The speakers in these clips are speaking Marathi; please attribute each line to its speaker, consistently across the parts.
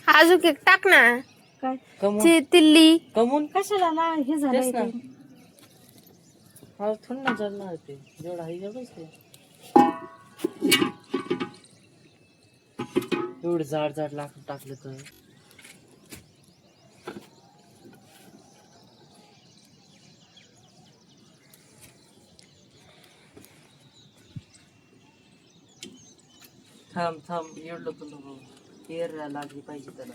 Speaker 1: अजून एक टाक ना.
Speaker 2: काय
Speaker 1: ती तिल्ली
Speaker 2: कमून कशाला ना हे झालंय
Speaker 3: तेच ना.
Speaker 2: ते.
Speaker 3: मला थोडं ना जळणार ते जेवढा आहे एवढंच ते एवढं जाड जाड लाकूड टाकलं तर थांब थांब एवढं पण नको एअर लागली पाहिजे त्याला.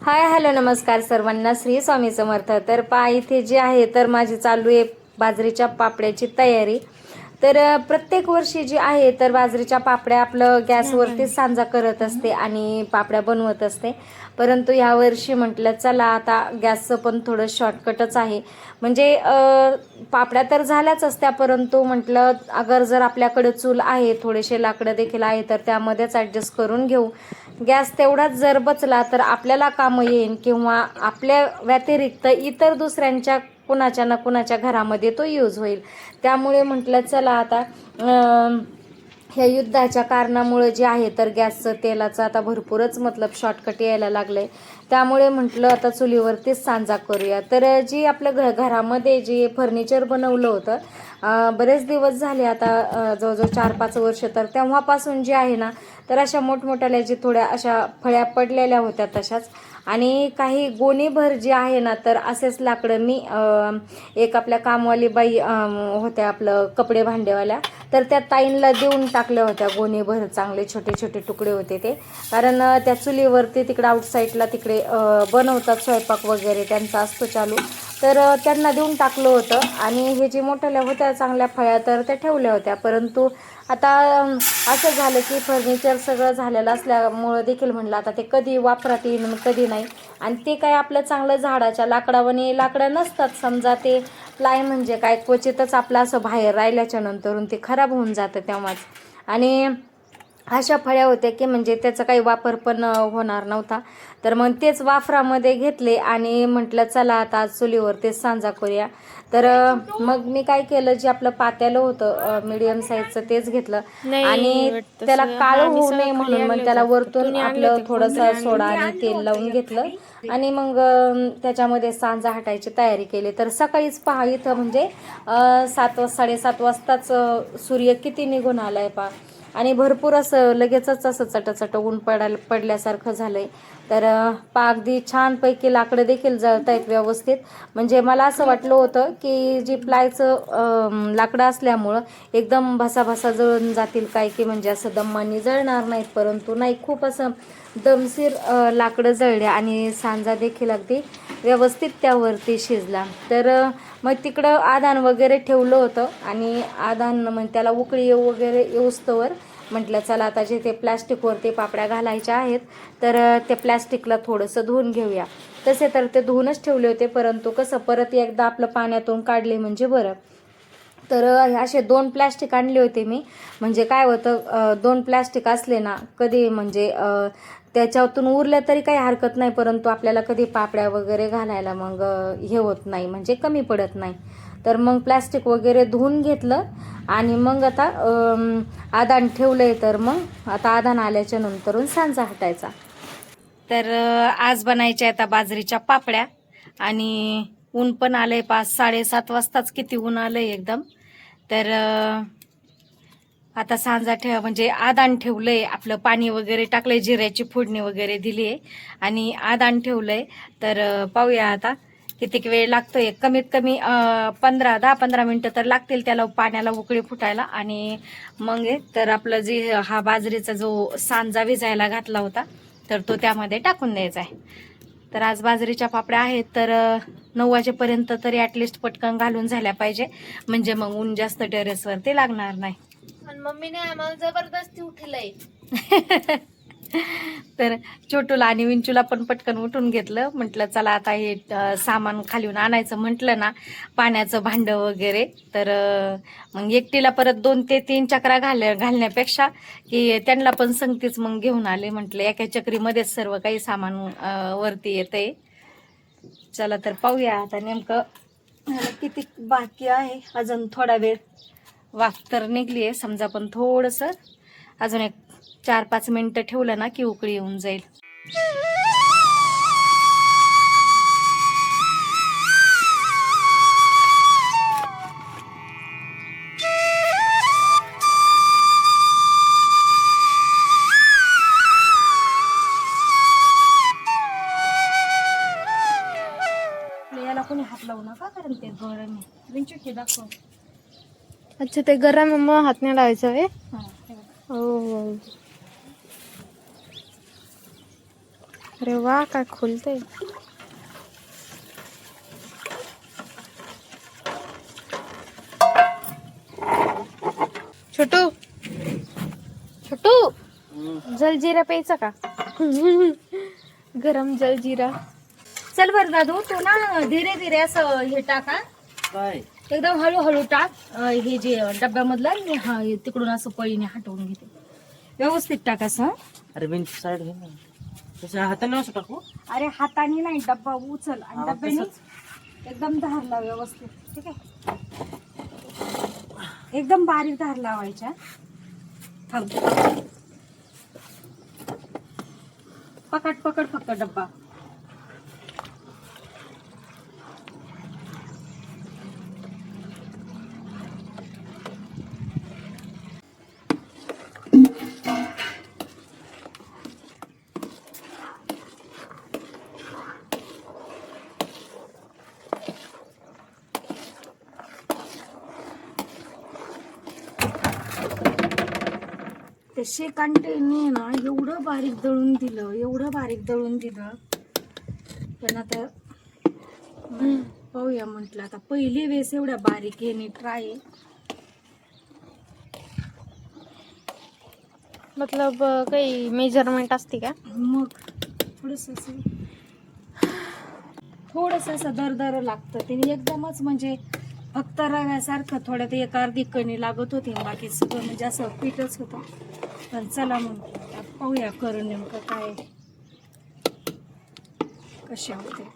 Speaker 4: हाय हॅलो नमस्कार सर्वांना, श्री स्वामी समर्थ. तर इथे जे आहे तर माझी चालू आहे बाजरीच्या पापड्याची तयारी. तर प्रत्येक वर्षी जी आहे तर बाजरीच्या पापड्या आपलं गॅसवरती सांजा करत असते आणि पापड्या बनवत असते. परंतु यावर्षी म्हटलं चला आता गॅसचं पण थोडं शॉर्टकटच आहे. म्हणजे पापड्या तर झाल्याच असत्या, परंतु म्हटलं अगर जर आपल्याकडे चूल आहे, थोडेसे लाकडं देखील आहे, तर त्यामध्येच ॲडजस्ट करून घेऊ. गॅस तेवढाच जर बचला तर आपल्याला कामं येईल किंवा आपल्या व्यतिरिक्त इतर दुसऱ्यांच्या कुणाच्या ना कुणाच्या घरामध्ये तो यूज होईल. त्यामुळे म्हटलं चला आता ह्या युद्धाच्या कारणामुळे जे आहे तर गॅसचं तेलाचं आता भरपूरच मतलब शॉर्टकट यायला लागलं आहे. त्यामुळे म्हटलं आता चुलीवरतीच सांजा करूया. तर जी आपल्या घरामध्ये जे फर्निचर बनवलं होतं बरेच दिवस झाले आता, जवळजवळ 4-5 वर्ष, तर तेव्हापासून जे आहे ना तर अशा मोठमोठ्याल्या जी थोड्या अशा फळ्या पडलेल्या होत्या तशाच, आणि काही गोणीभर जे आहे ना तर असेच लाकडं मी एक आपल्या कामवाली बाई होत्या आपलं कपडे भांडेवाल्या, तर त्या ताईंला देऊन टाकल्या होत्या गोणीभर. चांगले छोटे छोटे तुकडे होते ते, कारण त्या चुलीवरती तिकडे आउटसाईडला तिकडे बनवतात स्वयंपाक वगैरे त्यांचा असतो चालू, तर त्यांना देऊन टाकलं होतं. आणि हे जे मोठ्याल्या होत्या चांगल्या फळ्या तर त्या ठेवल्या होत्या. परंतु आता असं झालं की फर्निचर सगळं झालेलं असल्यामुळं देखील म्हणलं आता ते कधी वापरात येईल कधी नाही. आणि ते काय आपलं चांगलं झाडाच्या लाकडावाने लाकडं नसतात समजा, ते प्लाय म्हणजे काय क्वचितच आपलं असं बाहेर राहिल्याच्या नंतरून ते खराब होऊन जातं तेव्हाच. आणि अशा फळ्या होत्या की म्हणजे त्याचा काही वापर पण होणार नव्हता. तर मग तेच वाफरामध्ये घेतले आणि म्हटलं चला आता आज चुलीवरतीच सांजा करूया. तर मग मी काय केलं, जे आपलं पातेलं होतं मीडियम साईजचं तेच घेतलं आणि त्याला काळं होऊ नये म्हणून मग त्याला वरतून आपलं थोडंसं सोडा आणि तेल लावून घेतलं आणि मग त्याच्यामध्ये सांजा हटायची तयारी केली. तर सकाळीच पहा इथं म्हणजे 7-7:30 वाजताच सूर्य किती निघून आलाय पहा, आणि भरपूर असं लगेचच असं चटचट ऊन पडल्यासारखं झालंय. तर अगदी छानपैकी लाकडं देखील जळत आहेत व्यवस्थित. म्हणजे मला असं वाटलं होतं की जी प्लायचं लाकडं असल्यामुळं एकदम भसाभसा जळून जातील काय, की म्हणजे असं दमाने जळणार नाहीत, परंतु नाही, खूप असं दमशीर लाकडं जळले आणि सांजा देखील अगदी व्यवस्थित त्यावरती शिजला. तर मग तिकडं आदान वगैरे ठेवलं होतं आणि आदान मग त्याला उकळी वगैरे येऊस्तवर म्हटलं चला आता जे ते प्लॅस्टिकवरती पापड्या घालायच्या आहेत तर ते प्लॅस्टिकला थोडंसं धुवून घेऊया. तसे तर ते धुवूनच ठेवले होते, परंतु कसं परत एकदा आपलं पाण्यातून काढले म्हणजे बरं. तर असे 2 प्लॅस्टिक आणले होते मी. म्हणजे काय होतं, 2 प्लॅस्टिक असले ना कधी म्हणजे त्याच्यातून उरलं तरी काही हरकत नाही, परंतु आपल्याला कधी पापड्या वगैरे घालायला मग हे होत नाही, म्हणजे कमी पडत नाही. तर मग प्लॅस्टिक वगैरे धुवून घेतलं आणि मग आता आदान ठेवलंय. तर मग आता आदान आल्याच्या नंतरून सांजा हटायचा. तर आज बनायच्या आता बाजरीच्या पापड्या आणि ऊन पण आलंय 5-7:30 वाजताच किती ऊन आलंय एकदम. तर आता सांजा म्हणजे आदान ठेवलंय, आपलं पाणी वगैरे टाकलंय, जिऱ्याची फोडणी वगैरे दिलीये आणि आदान ठेवलंय. तर पाहूया आता कितीक वेळ लागतोय. कमीत कमी 10-15 मिनिटं तर लागतील त्याला पाण्याला उकळी फुटायला. आणि मग तर आपलं जे हा बाजरीचा जो सांजा भिजायला घातला होता तर तो त्यामध्ये टाकून द्यायचा आहे. तर आज बाजरीच्या पापड्या आहेत तर 9 वाजेपर्यंत तरी ॲटलिस्ट पटकन घालून झाल्या पाहिजे, म्हणजे मग ऊन जास्त टेरेसवरती लागणार नाही.
Speaker 1: मम्मीने आम्हाला जबरदस्ती उठलंय.
Speaker 4: तर छोटूला आणि विंचूला पण पटकन उठून घेतलं. म्हटलं चला आता हे सामान खालीून आणायचं म्हटलं ना, पाण्याचं भांडं वगैरे, तर मग एकटीला परत 2 ते 3 चक्रा घालण्यापेक्षा की त्यांना पण संगतीच मग घेऊन आले. म्हटलं एका चक्रीमध्येच सर्व काही सामान वरती येतंय. चला तर पाहूया आता नेमकं किती बाकी आहे. अजून थोडा वेळ वाफ तर निघली आहे समजा, पण थोडंसं अजून एक 4-5 मिनिटं ठेवलं ना की उकळी येऊन जाईल. याला कोणी हात लावू नका कारण ते गरम आहे. विंचू हे दाखव.
Speaker 1: अच्छा ते गरम आहे मग हात नाही लावायचं आहे.
Speaker 4: हा, हे बघ.
Speaker 1: हो. अरे वा काय खोलते. छोटू छोटू जलजिरा प्यायचा का? गरम जलजिरा.
Speaker 4: चल बर दादू तू ना धीरे धीरे असं हे टाका,
Speaker 3: काय
Speaker 4: एकदम हळूहळू टाक. हे जे डब्यामधलं मी हा तिकडून असं पळीने हटवून घेते. व्यवस्थित टाक असं.
Speaker 3: अरे बेंच साईड घे ना. तसं हाताने असं टाकू.
Speaker 4: अरे हाताने नाही, डब्बा उचल आणि
Speaker 3: हा,
Speaker 4: डब्याने
Speaker 3: तसंच.
Speaker 4: एकदम धार लाव व्यवस्थित. ठीक आहे, एकदम बारीक धार लावायच्या. थांब, पकड पकड फक्त डब्बा. ते शेकांटेने ना एवढं बारीक दळून दिलं, एवढं बारीक दळून दिलं. पण आता पाहूया म्हटलं, आता पहिली वेळेस एवढ्या बारीक येणे ट्राय.
Speaker 1: मतलब काही मेजरमेंट असते का?
Speaker 4: मग थोडस असं दर लागतं. त्याने एकदमच म्हणजे फक्त रव्यासारखं थोड्यात एक अर्धी कणी लागत होती, बाकी सगळं म्हणजे असं पीठच होतं. पण चला मग आता पाहूया करून नेमकं काय कसे होते.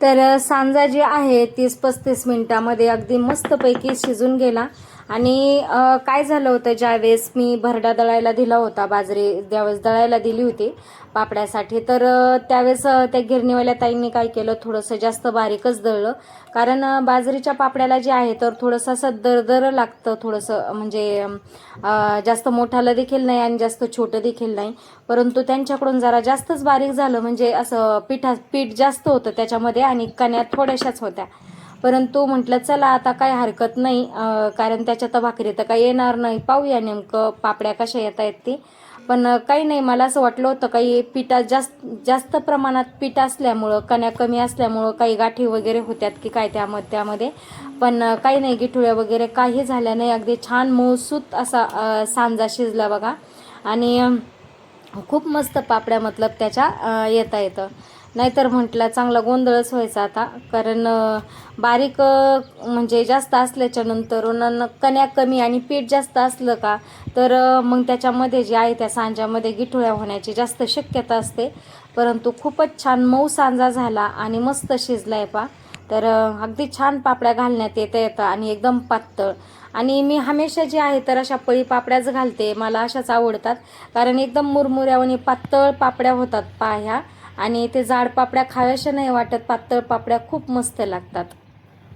Speaker 4: तर सांजा जी आहे 30-35 मिनिटामध्ये अगदी मस्तपैकी शिजून गेला. आणि काय झालं होतं, ज्यावेळेस मी भरडा दळायला दिला होता, बाजरी ज्यावेळेस दळायला दिली होती पापड्यासाठी, तर त्यावेळेस त्या गिरणीवाल्या ताईंनी काय केलं, थोडंसं जास्त बारीकच दळलं. कारण बाजरीच्या पापड्याला जे आहे तर थोडंसं असं दरदर लागतं, थोडंसं म्हणजे जास्त मोठालं देखील नाही आणि जास्त छोटं देखील नाही. परंतु त्यांच्याकडून जरा जास्तच बारीक झालं, म्हणजे असं पीठ जास्त होतं त्याच्यामध्ये आणि कण्या थोड्याशाच होत्या. परंतु म्हटलं चला आता काय हरकत नाही, कारण त्याच्यात भाकरी तर काही येणार नाही, पाहूया नेमकं पापड्या कशा येत आहेत ती. पण काही नाही, मला असं वाटलं होतं काही पिठा जास्त प्रमाणात पीठ असल्यामुळं, कण्या कमी असल्यामुळं काही गाठी वगैरे होत्यात की काय त्यामध्ये. पण काही नाही, गिठुळ्या वगैरे काही झाल्या नाही. अगदी छान मऊसूत असा सांजा शिजला बघा. आणि खूप मस्त पापड्या मतलब त्याच्या येता येतं. नाहीतर म्हटलं चांगला गोंधळच व्हायचा आता, कारण बारीक म्हणजे जास्त असल्याच्या नंतर कण्या कमी आणि पीठ जास्त असलं का तर मग त्याच्यामध्ये जे आहे त्या सांज्यामध्ये गिठुळ्या होण्याची जास्त शक्यता असते. परंतु खूपच छान मऊ सांजा झाला आणि मस्त शिजला आहे पा. तर अगदी छान पापड्या घालण्यात येतं आणि एकदम पातळ. आणि मी हमेशा जे आहे तर अशा पळी पापड्याच घालते, मला अशाच आवडतात, कारण एकदम मुरमुऱ्या आणि पातळ पापड्या होतात पा ह्या. आणि ते जाड पापड्या खाव्याशा नाही वाटत, पातळ पापड्या खूप मस्त लागतात.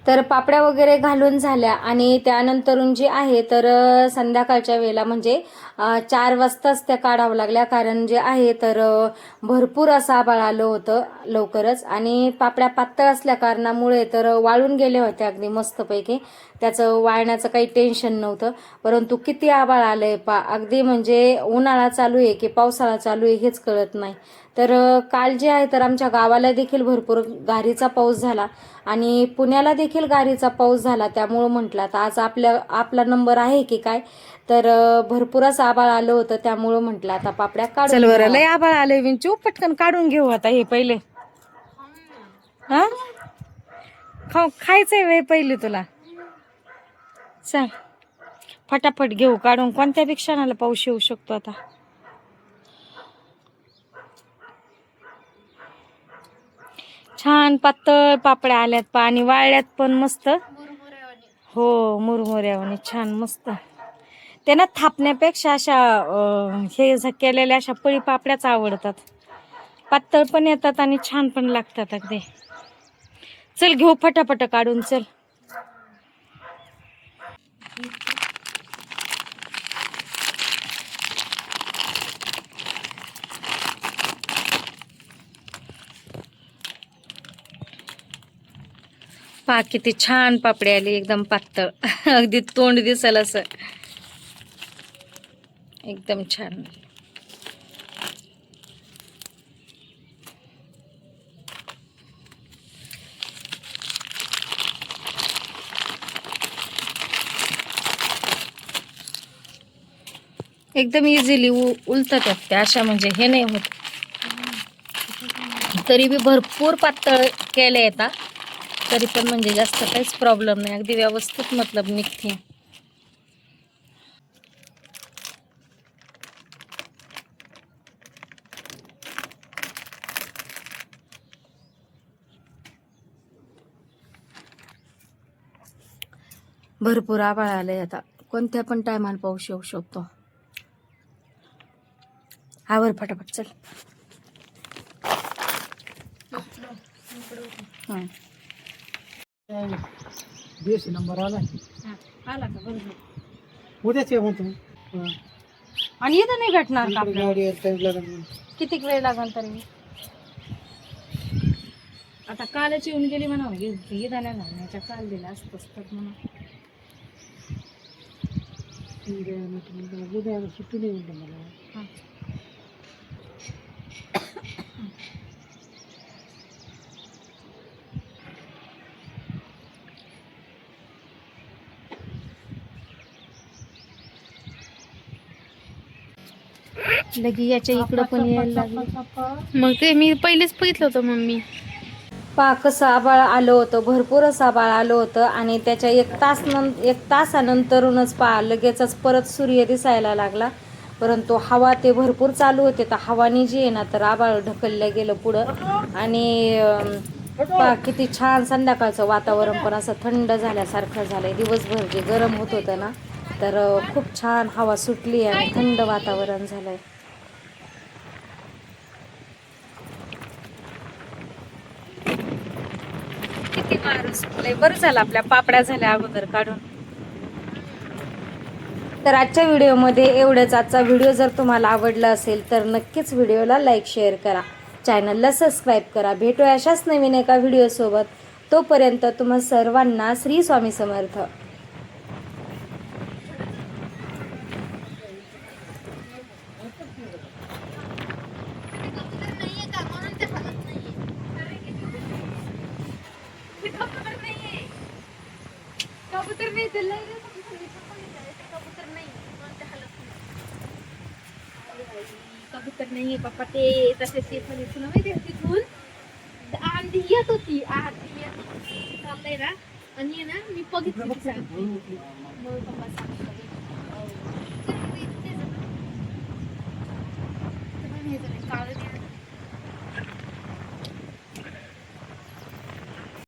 Speaker 4: तर पापड्या वगैरे घालून झाल्या आणि त्यानंतरून जे आहे तर संध्याकाळच्या वेळेला म्हणजे 4 वाजताच त्या काढावं लागल्या, कारण जे आहे तर भरपूर असं आभाळ आलं होतं लवकरच. आणि पापड्या पातळ असल्या कारणामुळे तर वाळून गेल्या होत्या अगदी मस्तपैकी, त्याचं वाळण्याचं काही टेन्शन नव्हतं. परंतु किती आभाळ आलंय पा, अगदी म्हणजे उन्हाळा चालू आहे की पावसाळा चालू आहे हेच कळत नाही. तर काल जे आहे तर आमच्या गावाला देखील भरपूर गारीचा पाऊस झाला आणि पुण्याला देखील गारीचा पाऊस झाला. त्यामुळं म्हटलं आता आज आपला नंबर आहे की काय, तर भरपूर असं आभाळ आलं होतं, त्यामुळं म्हटलं आता पापड्या काढून.
Speaker 2: चल बरं, लय आभाळ आले विंचू, पटकन काढून घेऊ आता हे पहिले. हा खायचंय वे पहिले तुला, चल फटाफट घेऊ काढून. कोणत्या बी क्षणाला पाऊस येऊ शकतो आता. छान पातळ पापड्या आल्यात पा आणि वाळल्यात पण मस्त. हो मुरमुऱ्यावानी छान मस्त. ते ना थापण्यापेक्षा अशा हे केलेल्या अशा पळी पापड्याच आवडतात, पातळ पण येतात आणि छान पण लागतात अगदी. चल घेऊ फटाफट काढून, चल. पा किती छान पापडी आली, एकदम पातळ, अगदी तोंड दिसल असं, एकदम छान. एकदम इझिली उलटत आहेत त्या अशा, म्हणजे हे नाही होत. तरी बी भरपूर पातळ केले येतात, तरी पण म्हणजे जास्त काहीच प्रॉब्लेम नाही, अगदी व्यवस्थित मतलब निघते. भरपूर आभाळ आलंय, आता कोणत्या पण टायमाला पाऊस येऊ शकतो. आवर फटाफट, चल.
Speaker 3: नंबर आला
Speaker 2: आला का? बरोबर.
Speaker 3: उद्याच म्हणतो.
Speaker 2: आणि इथं नाही भेटणार का आपल्याला?
Speaker 3: गाडी
Speaker 2: किती वेळ लागेल तरी? आता कालच येऊन गेली म्हणा, इथं नाही घालण्याच्या, काल दिला असतंच तर म्हणा.
Speaker 3: उद्या सुट्टी नाही म्हणतो मला.
Speaker 2: लगी याच्या इकडं पण यायला लागलं.
Speaker 1: मग ते मी पहिलेच बघितलं होतं मम्मी.
Speaker 4: पा कसं आभाळ आलं होतं, भरपूर असं आभाळ आलं होतं. आणि त्याच्या 1 तासानंतरूनच पा लगेचच परत सूर्य दिसायला लागला. परंतु हवा ते भरपूर चालू होते, तर हवानी जी आहे ना तर आभाळ ढकललं गेलं पुढं. आणि
Speaker 2: पहा किती छान संध्याकाळचं वातावरण पण असं थंड झाल्यासारखं झालंय. दिवसभर जे गरम होत होतं ना, तर खूप छान हवा सुटली आणि थंड वातावरण झालंय. किती वारं सुटलंय. बरं झालं आपल्या पापड्या झाल्या अगोदर काढून. तर आजच्या व्हिडिओमध्ये एवढंच. आजचा व्हिडिओ जर तुम्हाला आवडला असेल तर नक्कीच व्हिडिओला लाईक शेअर करा, चॅनलला सबस्क्राईब करा. भेटूया अशाच नवीन एका व्हिडिओसोबत. तोपर्यंत तुम्हा सर्वांना श्री स्वामी समर्थ.
Speaker 1: कबूतर नाही पप्पा, ते तसे शेतमध्ये तुला माहिती आहे तिथून आंधी येत होती. आंधी येत चाललंय ना, आणि ना मी बघितली पप्पा सांगतो काळ